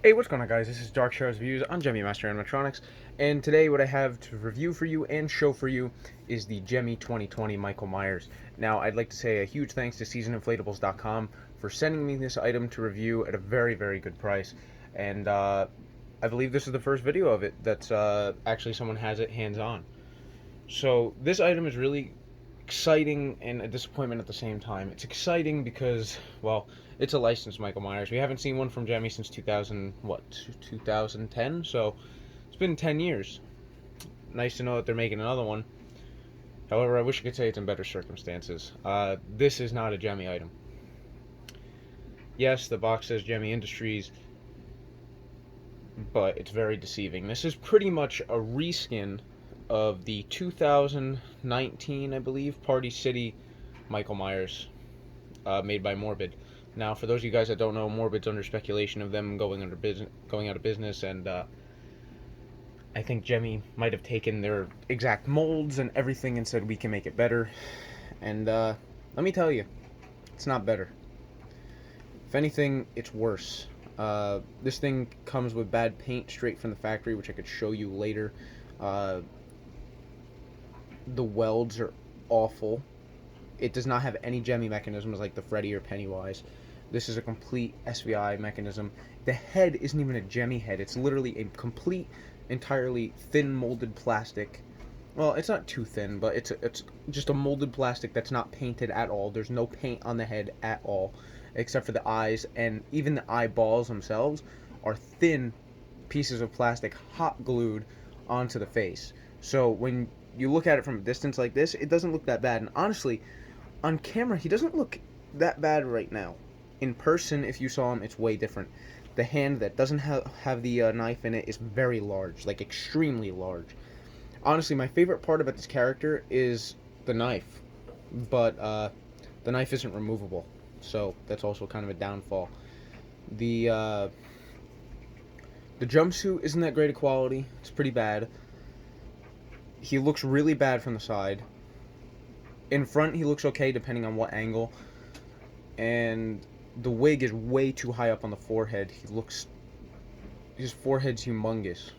Hey, what's going on, guys? This is Dark Show's Views on Gemmy Master Animatronics, and today what I have to review for you and show for you is the Gemmy 2020 Michael Myers. Now, I'd like to say a huge thanks to seasoninflatables.com for sending me this item to review at a very, very good price, and I believe this is the first video of it that's actually someone has it hands-on. So, this item is really exciting and a disappointment at the same time. It's exciting because, well, it's a licensed Michael Myers. We haven't seen one from Gemmy since 2010, so it's been 10 years. Nice to know that they're making another one. However, I wish I could say it's in better circumstances. This is not a Gemmy item. Yes, the box says Gemmy Industries, but it's very deceiving. This is pretty much a reskin of the 2019, I believe, Party City Michael Myers, made by Morbid. Now, for those of you guys that don't know, Morbid's under speculation of them going out of business, and I think Gemmy might have taken their exact molds and everything and said we can make it better. And let me tell you, it's not better. If anything, it's worse. This thing comes with bad paint straight from the factory, which I could show you later. The welds are awful. It does not have any Gemmy mechanisms like the Freddy or Pennywise. This is a complete SVI mechanism. The head isn't even a Gemmy head. It's literally a complete, entirely thin molded plastic. Well, it's not too thin, but it's just a molded plastic that's not painted at all. There's no paint on the head at all, except for the eyes, and even the eyeballs themselves are thin pieces of plastic hot glued onto the face. So when you look at it from a distance like this, it doesn't look that bad. And honestly, on camera, he doesn't look that bad right now. In person, if you saw him, it's way different. The hand that doesn't have the knife in it is very large, like extremely large. Honestly, my favorite part about this character is the knife, but the knife isn't removable, so that's also kind of a downfall. The jumpsuit isn't that great a quality. It's pretty bad. He looks really bad from the side. In front, he looks okay depending on what angle. And the wig is way too high up on the forehead. His forehead's humongous.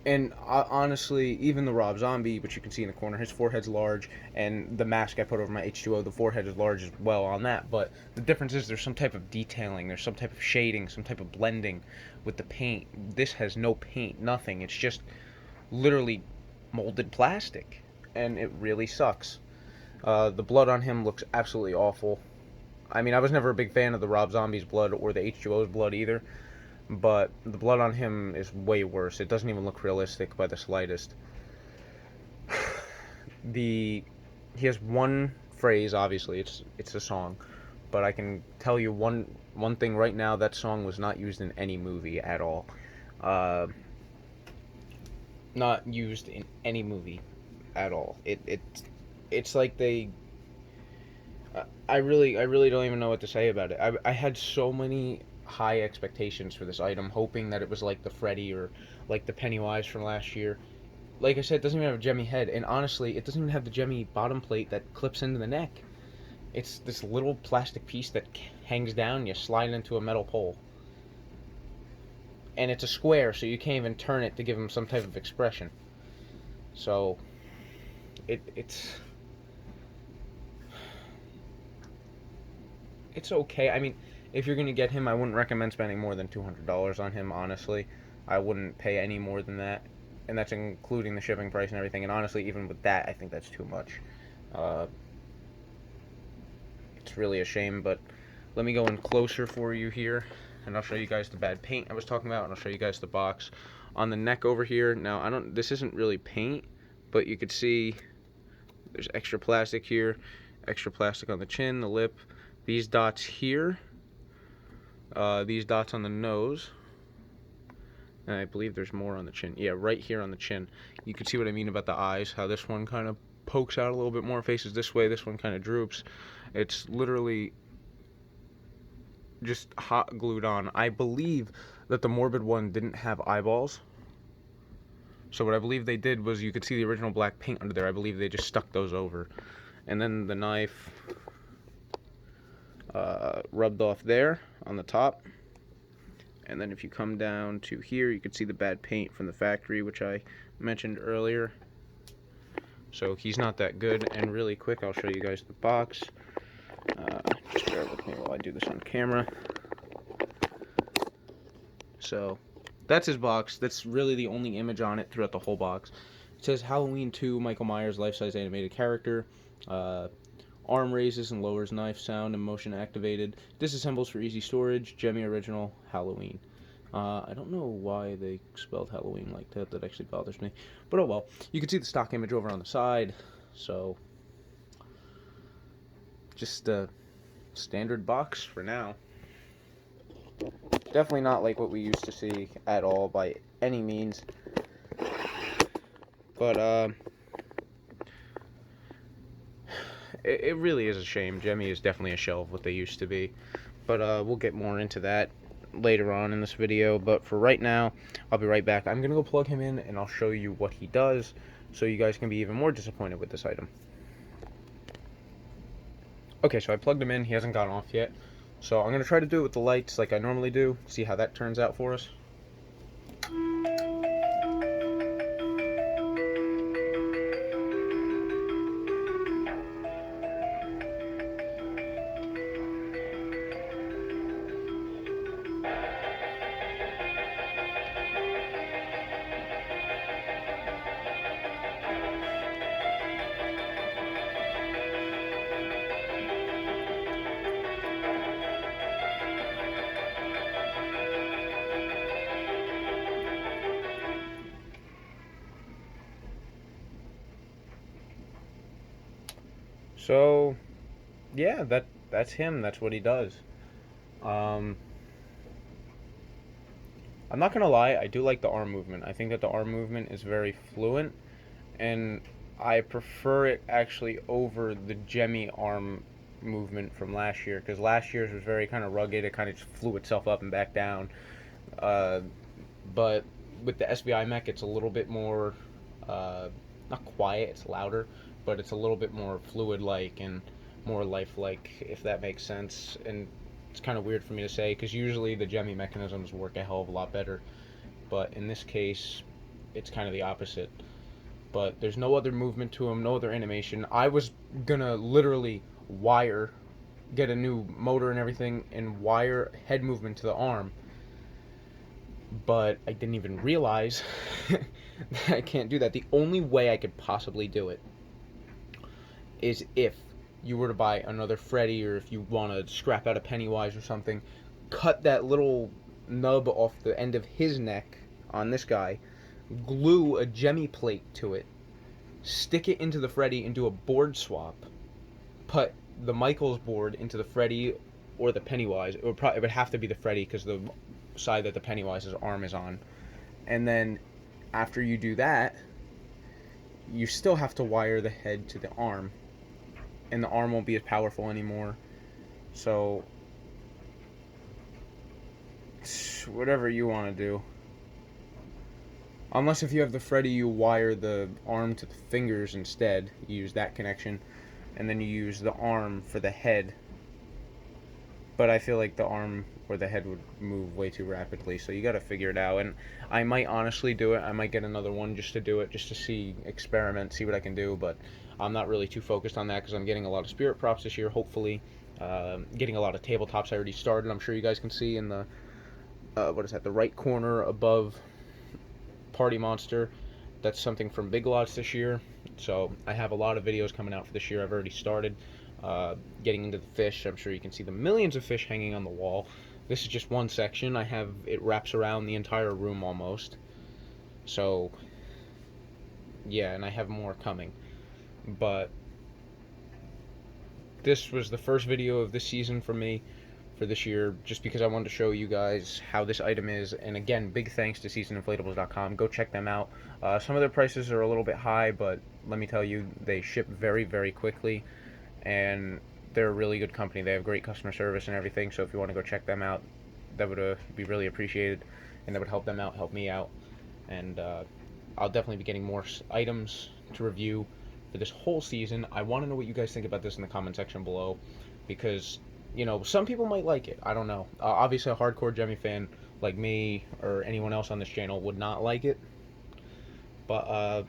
And honestly, even the Rob Zombie, which you can see in the corner, his forehead's large. And the mask I put over my H2O, the forehead is large as well on that. But the difference is there's some type of detailing, there's some type of shading, some type of blending with the paint. This has no paint, nothing. It's just literally molded plastic, and it really sucks. The blood on him looks absolutely awful. I mean, I was never a big fan of the Rob Zombie's blood or the H2O's blood either, but the blood on him is way worse. It doesn't even look realistic by the slightest. He has one phrase, obviously, it's a song, but I can tell you one thing right now: that song was not used in any movie at all. Not used in any movie at all. It's like they. I really don't even know what to say about it. I had so many high expectations for this item, hoping that it was like the Freddy or like the Pennywise from last year. Like I said, it doesn't even have a Gemmy head, and honestly, it doesn't even have the Gemmy bottom plate that clips into the neck. It's this little plastic piece that hangs down. You slide it into a metal pole. And it's a square, so you can't even turn it to give him some type of expression. So, it's okay. I mean, if you're gonna get him, I wouldn't recommend spending more than $200 on him. Honestly, I wouldn't pay any more than that, and that's including the shipping price and everything. And honestly, even with that, I think that's too much. It's really a shame. But let me go in closer for you here, and I'll show you guys the bad paint I was talking about, and I'll show you guys the box on the neck over here. Now, this isn't really paint, but you could see there's extra plastic here, extra plastic on the chin, the lip, these dots here, these dots on the nose, and I believe there's more on the chin. Yeah, right here on the chin. You can see what I mean about the eyes, how this one kind of pokes out a little bit more, faces this way, this one kind of droops. It's literally just hot glued on. I believe that the Morbid one didn't have eyeballs. So what I believe they did was, you could see the original black paint under there. I believe they just stuck those over. And then the knife rubbed off there on the top. And then if you come down to here, you can see the bad paint from the factory, which I mentioned earlier. So he's not that good. And really quick, I'll show you guys the box. Just bear with me while I do this on camera. So that's his box. That's really the only image on it throughout the whole box. It says Halloween 2, Michael Myers, life-size animated character. Arm raises and lowers knife, sound and motion activated. Disassembles for easy storage. Gemmy original, Halloween. I don't know why they spelled Halloween like that. That actually bothers me. But oh well. You can see the stock image over on the side. So, just a standard box for now. Definitely not like what we used to see at all by any means. But, it really is a shame. Gemmy is definitely a shell of what they used to be. But we'll get more into that later on in this video. But for right now, I'll be right back. I'm going to go plug him in and I'll show you what he does so you guys can be even more disappointed with this item. Okay, so I plugged him in. He hasn't gone off yet. So I'm going to try to do it with the lights like I normally do. See how that turns out for us. So, yeah, that's him. That's what he does. I'm not gonna lie, I do like the arm movement. I think that the arm movement is very fluent, and I prefer it actually over the Gemmy arm movement from last year, because last year's was very kind of rugged. It kind of just flew itself up and back down. But with the SVI mech, it's a little bit more, not quiet, it's louder, but it's a little bit more fluid-like and more lifelike, if that makes sense. And it's kind of weird for me to say, because usually the Gemmy mechanisms work a hell of a lot better. But in this case, it's kind of the opposite. But there's no other movement to him, no other animation. I was gonna literally get a new motor and everything, and wire head movement to the arm. But I didn't even realize that I can't do that. The only way I could possibly do it is if you were to buy another Freddy, or if you want to scrap out a Pennywise or something, cut that little nub off the end of his neck on this guy, glue a Gemmy plate to it, stick it into the Freddy and do a board swap, put the Michaels board into the Freddy or the Pennywise. It would have to be the Freddy because the side that the Pennywise's arm is on. And then after you do that, you still have to wire the head to the arm, and the arm won't be as powerful anymore. So whatever you want to do. Unless if you have the Freddy, you wire the arm to the fingers instead. You use that connection, and then you use the arm for the head. But I feel like the arm or the head would move way too rapidly, so you gotta figure it out. And I might honestly do it. I might get another one just to do it, just to experiment, see what I can do. But I'm not really too focused on that because I'm getting a lot of spirit props this year, hopefully. Getting a lot of tabletops. I already started. I'm sure you guys can see in the, the right corner above Party Monster. That's something from Big Lots this year. So I have a lot of videos coming out for this year. I've already started. Getting into the fish. I'm sure you can see the millions of fish hanging on the wall. This is just one section. It wraps around the entire room almost. So, yeah, and I have more coming. But this was the first video of this season for me for this year, just because I wanted to show you guys how this item is. And again, big thanks to seasoninflatables.com. Go check them out. Some of their prices are a little bit high, but let me tell you, they ship very, very quickly. And they're a really good company. They have great customer service and everything. So if you want to go check them out, that would be really appreciated, and that would help them out, help me out. And I'll definitely be getting more items to review for this whole season. I want to know what you guys think about this in the comment section below, because some people might like it. I don't know. Obviously, a hardcore Gemmy fan like me or anyone else on this channel would not like it. But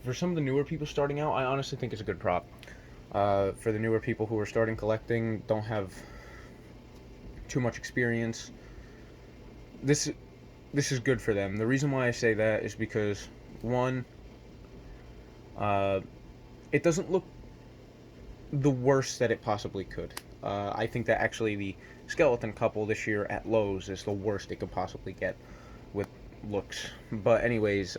for some of the newer people starting out, I honestly think it's a good prop. For the newer people who are starting collecting, don't have too much experience, this is good for them. The reason why I say that is because, one, it doesn't look the worst that it possibly could. I think that actually the skeleton couple this year at Lowe's is the worst it could possibly get with looks. But anyways,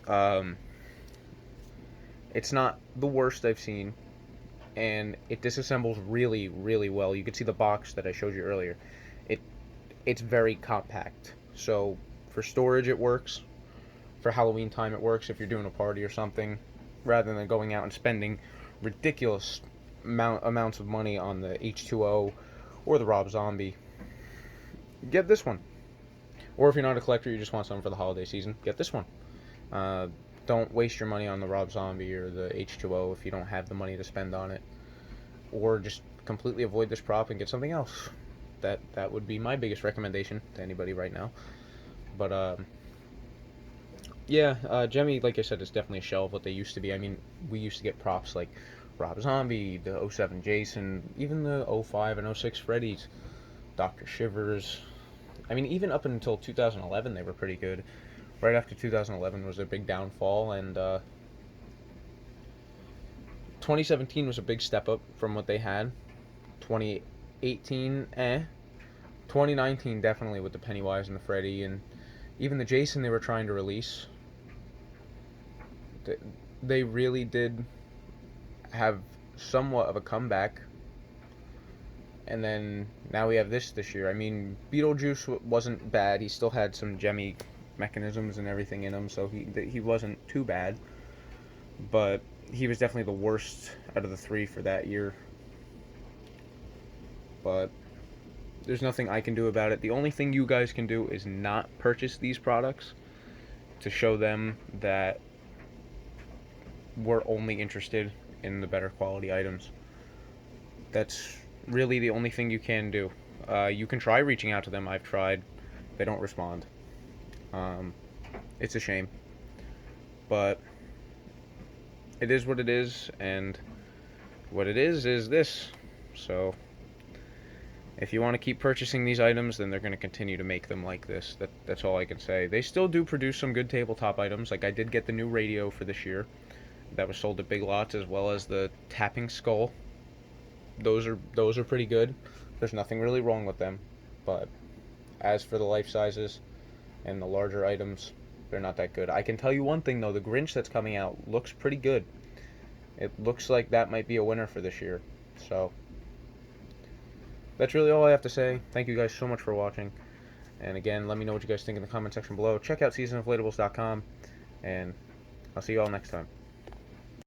it's not the worst I've seen, and it disassembles really, really well. You can see the box that I showed you earlier. It's very compact. So for storage it works. For Halloween time it works if you're doing a party or something, rather than going out and spending ridiculous amounts of money on the H2O or the Rob Zombie. Get this one. Or if you're not a collector, you just want something for the holiday season, get this one. Don't waste your money on the Rob Zombie or the H2O if you don't have the money to spend on it. Or just completely avoid this prop and get something else. That would be my biggest recommendation to anybody right now. But yeah, Gemmy, like I said, is definitely a shell of what they used to be. I mean, we used to get props like Rob Zombie, the 07 Jason, even the 05 and 06 Freddy's, Dr. Shivers. I mean, even up until 2011, they were pretty good. Right after 2011 was a big downfall, and 2017 was a big step up from what they had. 2018, 2019, definitely with the Pennywise and the Freddy, and even the Jason they were trying to release. They really did have somewhat of a comeback. And then now we have this year. I mean, Beetlejuice wasn't bad. He still had some Gemmy mechanisms and everything in him, so he wasn't too bad. But he was definitely the worst out of the three for that year. But there's nothing I can do about it. The only thing you guys can do is not purchase these products to show them that we're only interested in the better quality items. That's really the only thing you can do. You can try reaching out to them. I've tried. They don't respond. It's a shame. But it is what it is, and what it is this. So if you want to keep purchasing these items, then they're going to continue to make them like this. That's all I can say. They still do produce some good tabletop items. Like, I did get the new radio for this year. That was sold at Big Lots, as well as the tapping skull. Those are pretty good. There's nothing really wrong with them. But as for the life sizes and the larger items, they're not that good. I can tell you one thing, though. The Grinch that's coming out looks pretty good. It looks like that might be a winner for this year. So that's really all I have to say. Thank you guys so much for watching. And again, let me know what you guys think in the comment section below. Check out seasoninflatables.com, and I'll see you all next time.